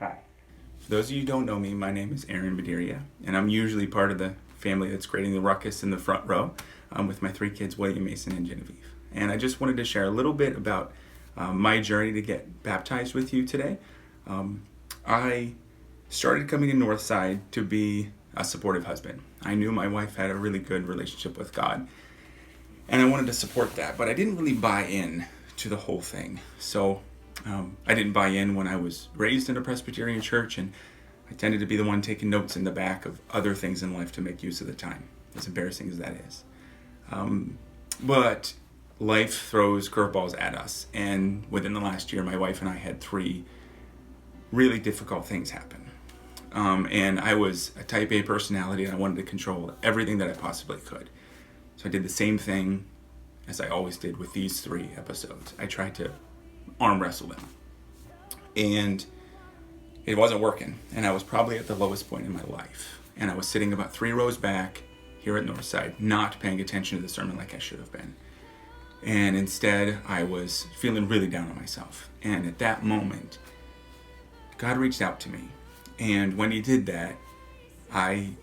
Hi. For those of you who don't know me, my name is Aaron Badiria, and I'm usually part of the family that's creating the ruckus in the front row with my three kids, William, Mason, and Genevieve. And I just wanted to share a little bit about my journey to get baptized with you today. I started coming to Northside to be a supportive husband. I knew my wife had a really good relationship with God, and I wanted to support that, but I didn't really buy in to the whole thing. So I didn't buy in when I was raised in a Presbyterian church, and I tended to be the one taking notes in the back of other things in life to make use of the time, as embarrassing as that is. But life throws curveballs at us, and within the last year, my wife and I had three really difficult things happen. And I was a type A personality, and I wanted to control everything that I possibly could. So I did the same thing as I always did with these three episodes. I tried to arm wrestle them. And it wasn't working. And I was probably at the lowest point in my life. And I was sitting about 3 rows back here at Northside, not paying attention to the sermon like I should have been. And instead, I was feeling really down on myself. And at that moment, God reached out to me. And when he did that, I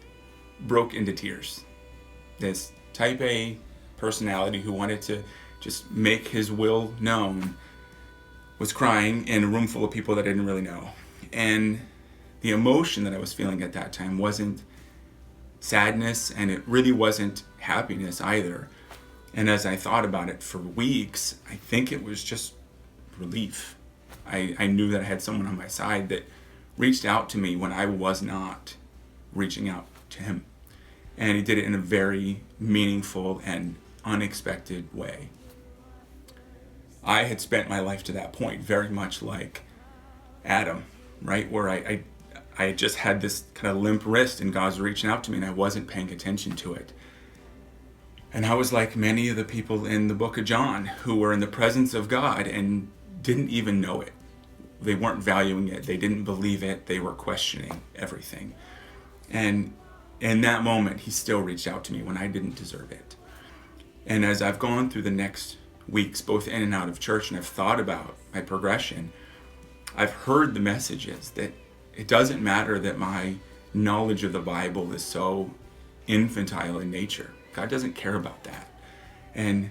broke into tears. This type A personality who wanted to just make his will known was crying in a room full of people that I didn't really know. And the emotion that I was feeling at that time wasn't sadness, and it really wasn't happiness either. And as I thought about it for weeks, I think it was just relief. I knew that I had someone on my side that reached out to me when I was not reaching out to him. And he did it in a very meaningful and unexpected way. I had spent my life to that point very much like Adam, right? Where I just had this kind of limp wrist and God was reaching out to me and I wasn't paying attention to it. And I was like many of the people in the book of John who were in the presence of God and didn't even know it. They weren't valuing it. They didn't believe it. They were questioning everything. And in that moment, he still reached out to me when I didn't deserve it. And as I've gone through the next weeks, both in and out of church, and I've thought about my progression, I've heard the messages that it doesn't matter that my knowledge of the Bible is so infantile in nature. God doesn't care about that. And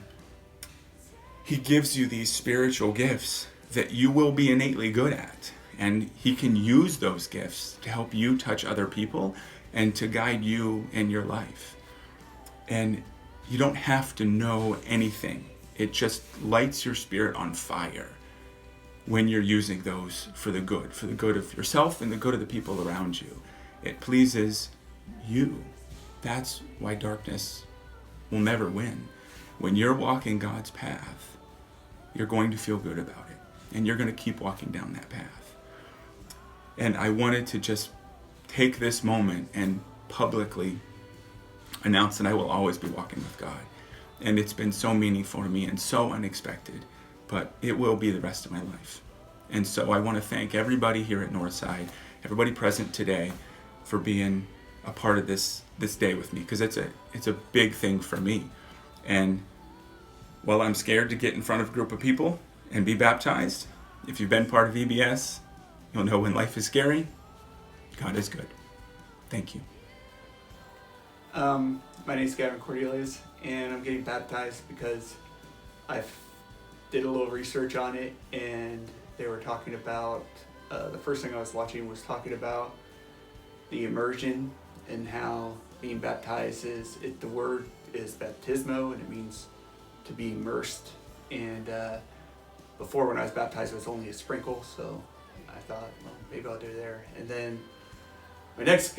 he gives you these spiritual gifts that you will be innately good at. And he can use those gifts to help you touch other people and to guide you in your life. And you don't have to know anything. It just lights your spirit on fire when you're using those for the good of yourself and the good of the people around you. It pleases you. That's why darkness will never win. When you're walking God's path, you're going to feel good about it. And you're going to keep walking down that path. And I wanted to just take this moment and publicly announce that I will always be walking with God. And it's been so meaningful to me and so unexpected, but it will be the rest of my life. And so I want to thank everybody here at Northside, everybody present today, for being a part of this day with me, because it's a big thing for me. And while I'm scared to get in front of a group of people and be baptized, if you've been part of VBS, you'll know when life is scary, God is good. Thank you. My name is Gavin Cornelius, and I'm getting baptized because I did a little research on it, and they were talking about, the first thing I was watching was talking about the immersion and how being baptized the word is baptismo, and it means to be immersed. And before, when I was baptized, it was only a sprinkle, so I thought, well, maybe I'll do it there. And then the next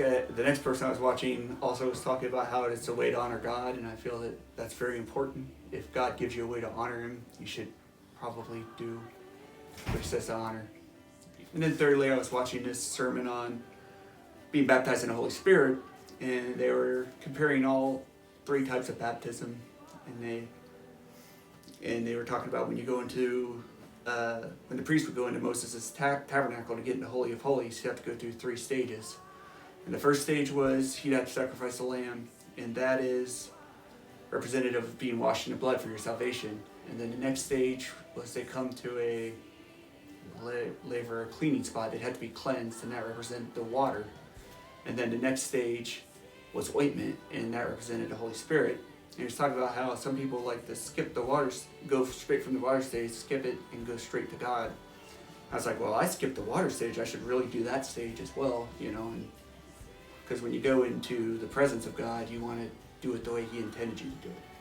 person I was watching also was talking about how it's a way to honor God, and I feel that that's very important. If God gives you a way to honor him, you should probably do what he says to honor. And then thirdly, I was watching this sermon on being baptized in the Holy Spirit, and they were comparing all 3 types of baptism, and they were talking about when you go into when the priest would go into Moses' tabernacle to get into the Holy of Holies, you have to go through 3 stages. And the first stage was he'd have to sacrifice a lamb, and that is representative of being washed in the blood for your salvation. And then the next stage was they come to laver, a cleaning spot. It had to be cleansed, and that represented the water. And then the next stage was ointment, and that represented the Holy Spirit. And he was talking about how some people like to skip the water, go straight from the water stage, skip it, and go straight to God. I was like, well, I skipped the water stage. I should really do that stage as well, you know. And because when you go into the presence of God, you want to do it the way He intended you to do it.